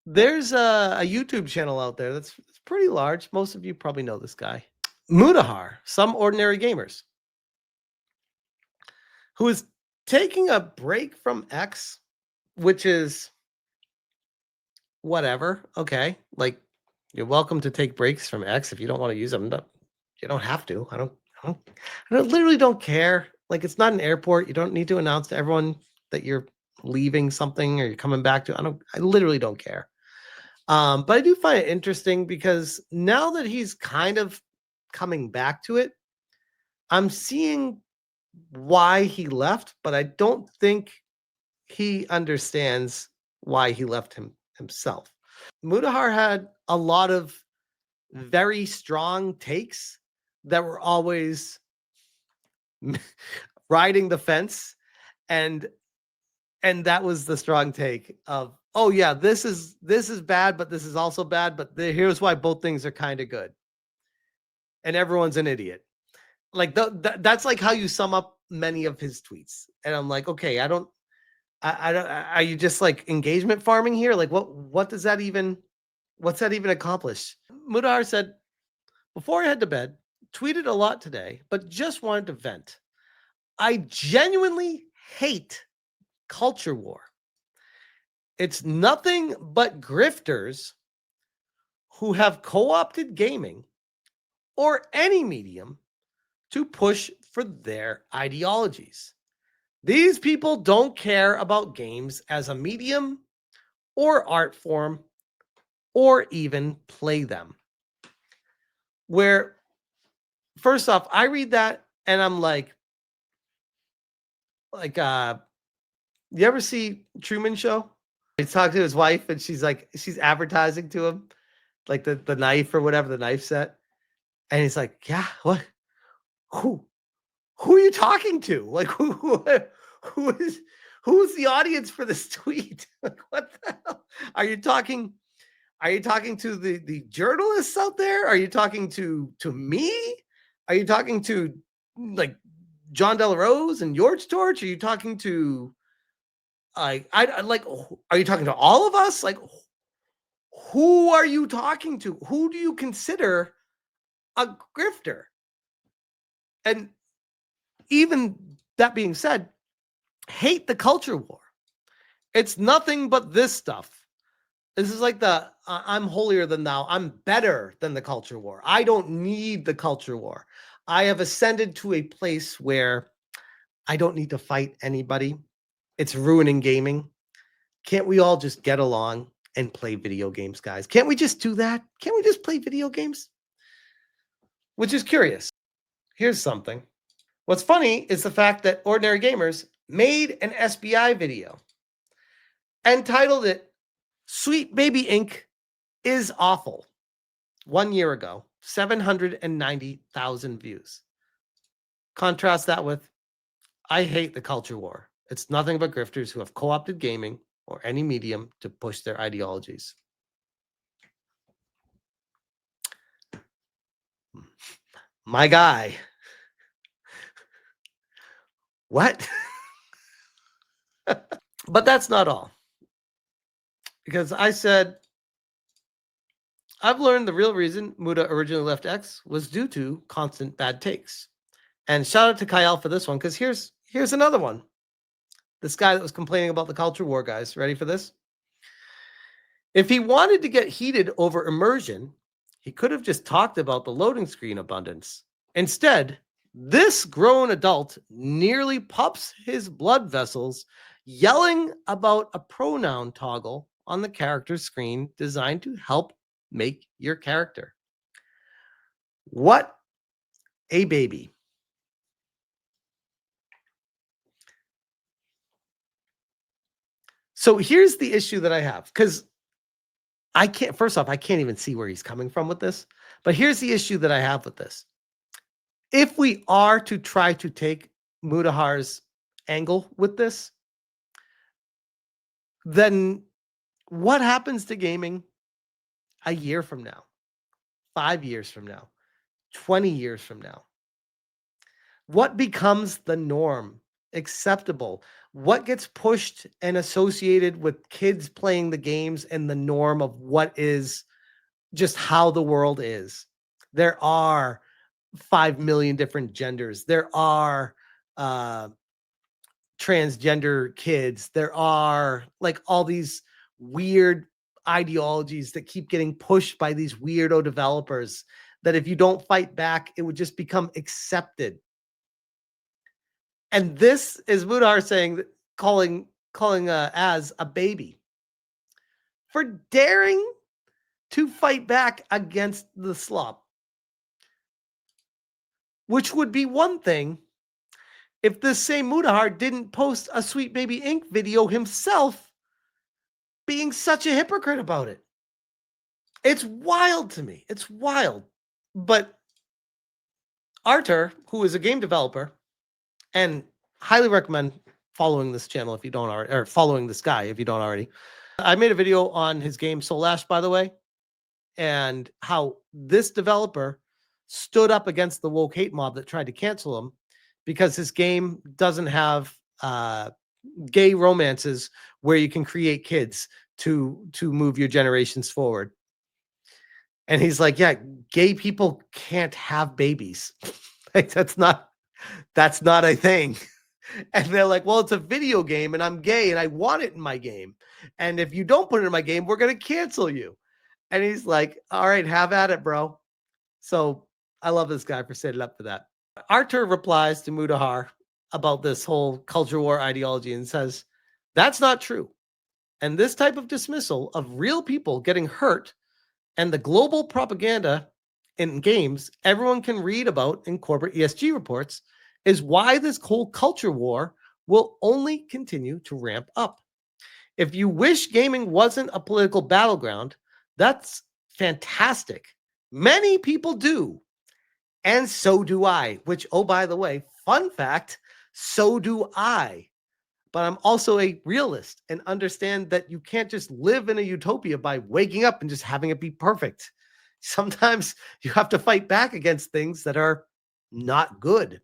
There's a YouTube channel out there that's pretty large. Most of you probably know this guy. Mutahar, Some Ordinary Gamers, who is taking a break from X, which is whatever. Okay. Like, you're welcome to take breaks from X if you don't want to use them. You don't have to. I literally don't care. Like, it's not an airport. You don't need to announce to everyone that you're leaving something or you're coming back to. I literally don't care. But I do find it interesting because now that he's kind of coming back to it, I'm seeing why he left, but I don't think he understands why he left himself. Mutahar had a lot of very strong takes that were always riding the fence, and that was the strong take of, oh yeah, this is bad, but this is also bad, but here's why both things are kind of good, and everyone's an idiot. Like that's like how you sum up many of his tweets, and I'm like, okay, I don't. Are you just like engagement farming here? Like, what does that even? What's that even accomplish? Mutahar said, before I head to bed, tweeted a lot today, but just wanted to vent. I genuinely hate culture war. It's nothing but grifters who have co-opted gaming or any medium to push for their ideologies. These people don't care about games as a medium or art form or even play them. Where, first off, I read that and I'm like, you ever see Truman Show? He's talking to his wife and she's advertising to him, like the knife or whatever, the knife set. And he's like, yeah, what? Who are you talking to? Like, who's the audience for this tweet? Like, what the hell? Are you talking to the journalists out there? Are you talking to me? Are you talking to like John Del Rose and George Torch? Are you talking to I like, are you talking to all of us? Like, who are you talking to? Who do you consider a grifter? And even that being said, hate the culture war. It's nothing but this stuff. This is like the I'm holier than thou. I'm better than the culture war. I don't need the culture war. I have ascended to a place where I don't need to fight anybody. It's ruining gaming. Can't we all just get along and play video games, guys? Can't we just do that? Can't we just play video games? Which is curious. Here's something. What's funny is the fact that Ordinary Gamers made an SBI video and titled it Sweet Baby Ink is Awful. 1 year ago, 790,000 views. Contrast that with, I hate the culture war. It's nothing but grifters who have co-opted gaming or any medium to push their ideologies. My guy. What? But that's not all. Because I said, I've learned the real reason Muta originally left X was due to constant bad takes. And shout out to Kyle for this one, because here's another one. This guy that was complaining about the culture war, guys. Ready for this? If he wanted to get heated over immersion, he could have just talked about the loading screen abundance. Instead, this grown adult nearly pops his blood vessels yelling about a pronoun toggle on the character screen designed to help make your character. What a baby. So here's the issue that I have, because I can't even see where he's coming from with this. But here's the issue that I have with this. If we are to try to take Mutahar's angle with this, then what happens to gaming a year from now, 5 years from now, 20 years from now? What becomes the norm, acceptable? what gets pushed and associated with kids playing the games and the norm of what is just how the world is. There are 5 million different genders. There are transgender kids. There are like all these weird ideologies that keep getting pushed by these weirdo developers that if you don't fight back, it would just become accepted. And this is Mutahar saying, calling as a baby for daring to fight back against the slop, which would be one thing if this same Mutahar didn't post a Sweet Baby Inc. video himself being such a hypocrite about it. It's wild to me. It's wild. But Arthur, who is a game developer, and highly recommend following this channel if you don't already, or following this guy if you don't already. I made a video on his game Soul Ash, by the way, and how this developer stood up against the woke hate mob that tried to cancel him because his game doesn't have gay romances where you can create kids to move your generations forward. And he's like, yeah, gay people can't have babies. Like that's not a thing. And they're like, well, it's a video game and I'm gay and I want it in my game. And if you don't put it in my game, we're going to cancel you. And he's like, all right, have at it, bro. So I love this guy for setting up for that. Arthur replies to Mutahar about this whole culture war ideology and says, that's not true. And this type of dismissal of real people getting hurt and the global propaganda in games everyone can read about in corporate ESG reports is why this whole culture war will only continue to ramp up. If you wish gaming wasn't a political battleground, that's fantastic. Many people do. And so do I, which, oh, by the way, fun fact, so do I. But I'm also a realist and understand that you can't just live in a utopia by waking up and just having it be perfect. Sometimes you have to fight back against things that are not good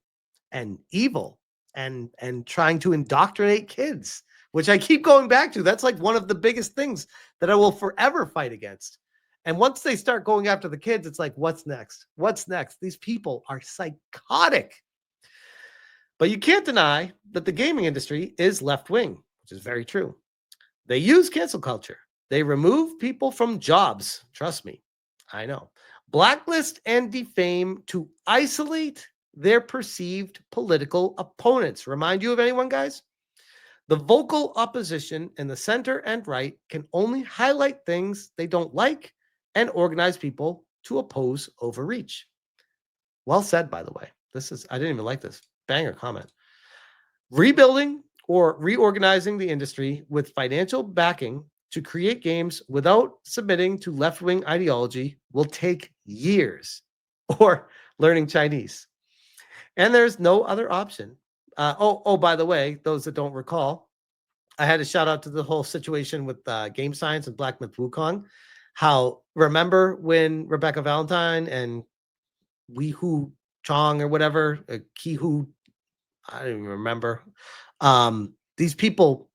and evil and trying to indoctrinate kids, which I keep going back to. That's like one of the biggest things that I will forever fight against. And once they start going after the kids, it's like, what's next? What's next? These people are psychotic. But you can't deny that the gaming industry is left-wing, which is very true. They use cancel culture. They remove people from jobs. Trust me, I know. Blacklist and defame to isolate their perceived political opponents. Remind you of anyone, guys? The vocal opposition in the center and right can only highlight things they don't like and organize people to oppose overreach. Well said, by the way. I didn't even like this. Banger comment. Rebuilding or reorganizing the industry with financial backing to create games without submitting to left-wing ideology will take years, or learning Chinese. And there's no other option. By the way, those that don't recall, I had a shout out to the whole situation with Game Science and Black Myth Wukong. How, remember when Rebecca Valentine and Weehu Chong or whatever, Kihu, I don't even remember. These people,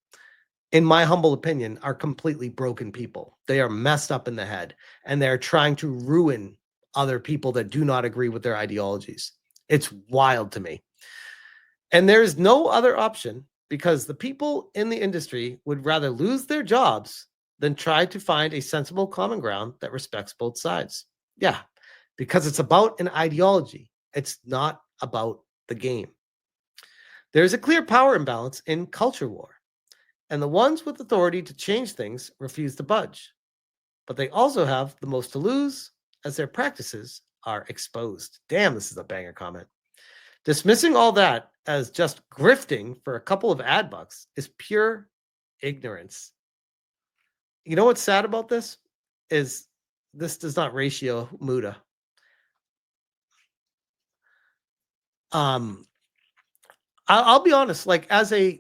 in my humble opinion, are completely broken people. They are messed up in the head, and they're trying to ruin other people that do not agree with their ideologies. It's wild to me. And there's no other option because the people in the industry would rather lose their jobs than try to find a sensible common ground that respects both sides. Yeah, because it's about an ideology. It's not about the game. There's a clear power imbalance in culture war, and the ones with authority to change things refuse to budge. But they also have the most to lose as their practices are exposed. Damn, this is a banger comment. Dismissing all that as just grifting for a couple of ad bucks is pure ignorance. You know what's sad about this? Is this does not ratio Muta. I'll be honest, like as a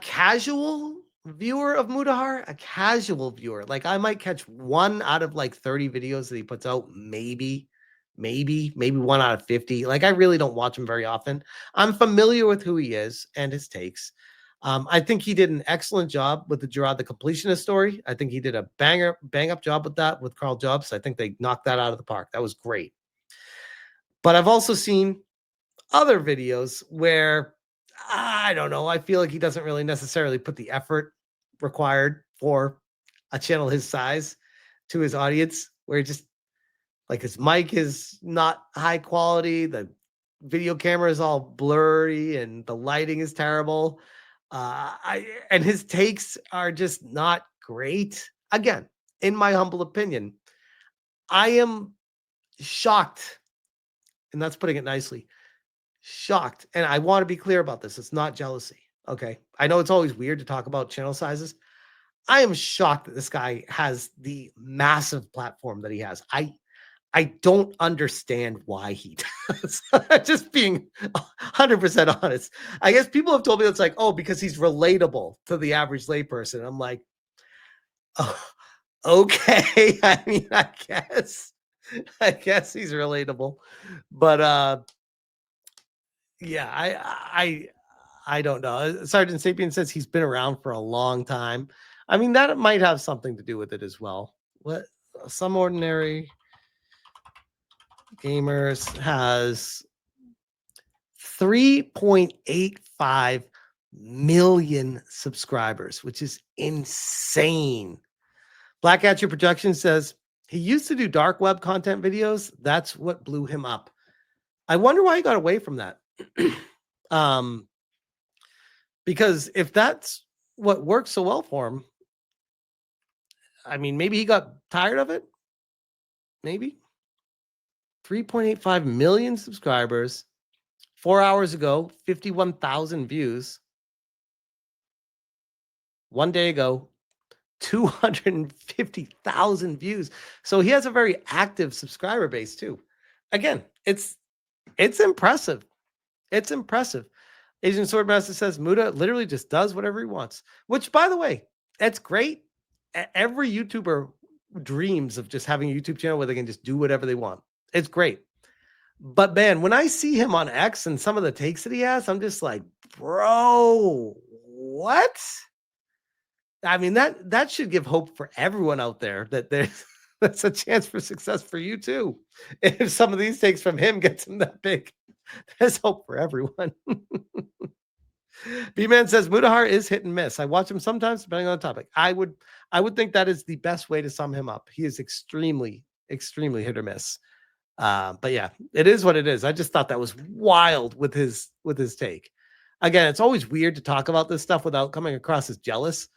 casual viewer of Mutahar, a casual viewer, like I might catch one out of like 30 videos that he puts out, maybe 1 out of 50. Like I really don't watch him very often. I'm familiar with who he is and his takes. I think he did an excellent job with the Gerard the Completionist story. I think he did a bang up job with that with Carl Jobs. I think they knocked that out of the park. That was great. But I've also seen other videos where I don't know. I feel like he doesn't really necessarily put the effort required for a channel his size to his audience, where just like his mic is not high quality, the video camera is all blurry, and the lighting is terrible. And his takes are just not great. Again, in my humble opinion, I am shocked, and that's putting it nicely. Shocked. And I want to be clear about this. It's not jealousy. Okay. I know it's always weird to talk about channel sizes. I am shocked that this guy has the massive platform that he has. I don't understand why he does. Just being 100% honest. I guess people have told me it's like, oh, because he's relatable to the average layperson. I'm like, oh, okay. I mean, I guess he's relatable, but yeah, I don't know. Sergeant Sapien says he's been around for a long time. I mean, that might have something to do with it as well. What Some Ordinary Gamers has 3.85 million subscribers, which is insane. Black Hatcher Production says he used to do dark web content videos. That's what blew him up. I wonder why he got away from that. Because if that's what works so well for him, I mean, maybe he got tired of it. Maybe 3.85 million subscribers. 4 hours ago, 51,000 views. 1 day ago, 250,000 views. So he has a very active subscriber base too. Again, it's impressive. It's impressive. Asian Swordmaster says Muta literally just does whatever he wants, which, by the way, that's great. Every YouTuber dreams of just having a YouTube channel where they can just do whatever they want. It's great. But man, when I see him on X and some of the takes that he has, I'm just like, bro, what? I mean, that should give hope for everyone out there that that's a chance for success for you too. If some of these takes from him gets him that big, there's hope for everyone. B-Man says Mutahar is hit and miss. I watch him sometimes depending on the topic. I would think that is the best way to sum him up. He is extremely hit or miss. But yeah, it is what it is. I just thought that was wild with his take. Again, it's always weird to talk about this stuff without coming across as jealous.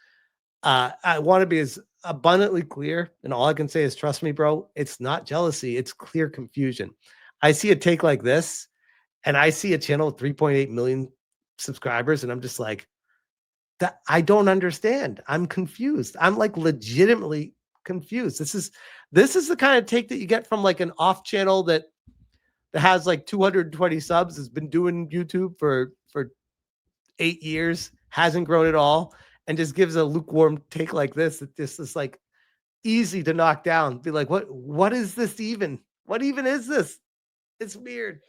I want to be as abundantly clear, and all I can say is trust me, bro. It's not jealousy, it's clear confusion. I see a take like this, and I see a channel with 3.8 million subscribers, and I'm just like, that I don't understand. I'm confused. I'm like legitimately confused. This is the kind of take that you get from like an off channel that has like 220 subs, has been doing YouTube for 8 years, hasn't grown at all, and just gives a lukewarm take like this. That just is like easy to knock down. Be like, what is this even? What even is this? It's weird.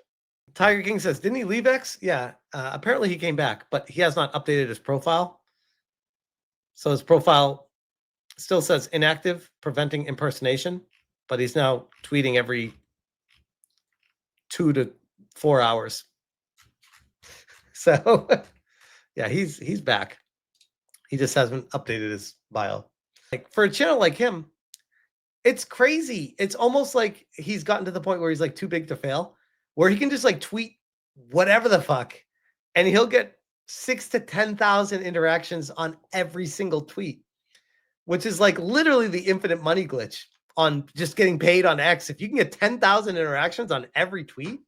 Tiger King says, didn't he leave X? Yeah, apparently he came back, but he has not updated his profile. So his profile still says inactive, preventing impersonation, but he's now tweeting every 2 to 4 hours. So yeah, he's back. He just hasn't updated his bio. Like for a channel like him, it's crazy. It's almost like he's gotten to the point where he's like too big to fail, where he can just like tweet whatever the fuck, and he'll get 6,000 to 10,000 interactions on every single tweet, which is like literally the infinite money glitch on just getting paid on X. If you can get 10,000 interactions on every tweet,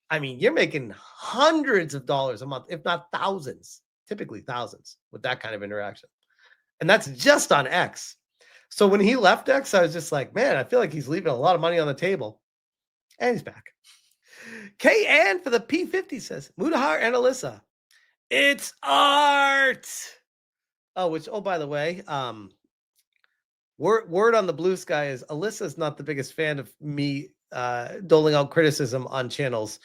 I mean, you're making hundreds of dollars a month, if not thousands, typically thousands with that kind of interaction. And that's just on X. So when he left X, I was just like, man, I feel like he's leaving a lot of money on the table. And he's back. K Ann for the P50 says, Mutahar and Alyssa, it's art. Oh, by the way, word on the blue sky is Alyssa's not the biggest fan of me doling out criticism on channels.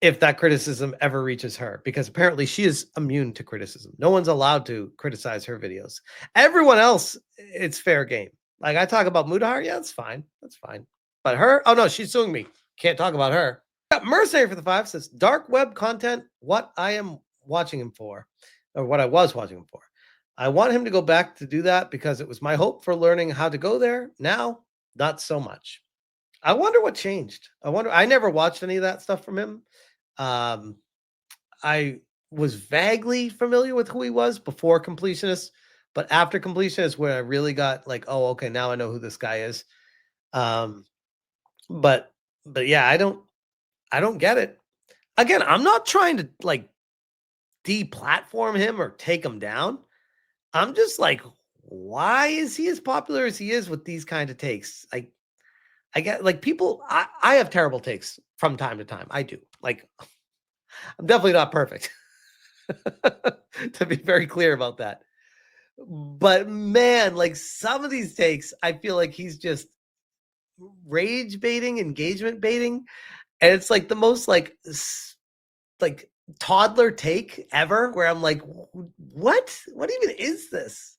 if that criticism ever reaches her, because apparently she is immune to criticism. No one's allowed to criticize her videos. Everyone else, it's fair game. Like I talk about Mutahar, yeah, that's fine. That's fine. But her, oh no, she's suing me. Can't talk about her. Mercenary for the 5 says dark web content, what I am watching him for, or what I was watching him for. I want him to go back to do that because it was my hope for learning how to go there. Now, not so much. I wonder what changed. I never watched any of that stuff from him. I was vaguely familiar with who he was before Completionist, but after Completionist, where I really got like, oh, okay, now I know who this guy is. But yeah, I don't get it. Again, I'm not trying to like deplatform him or take him down. I'm just like, why is he as popular as he is with these kind of takes? I get like people, I have terrible takes from time to time. I do. Like, I'm definitely not perfect. To be very clear about that. But man, like some of these takes, I feel like he's just rage baiting, engagement baiting. And it's like the most like toddler take ever where I'm like, what even is this?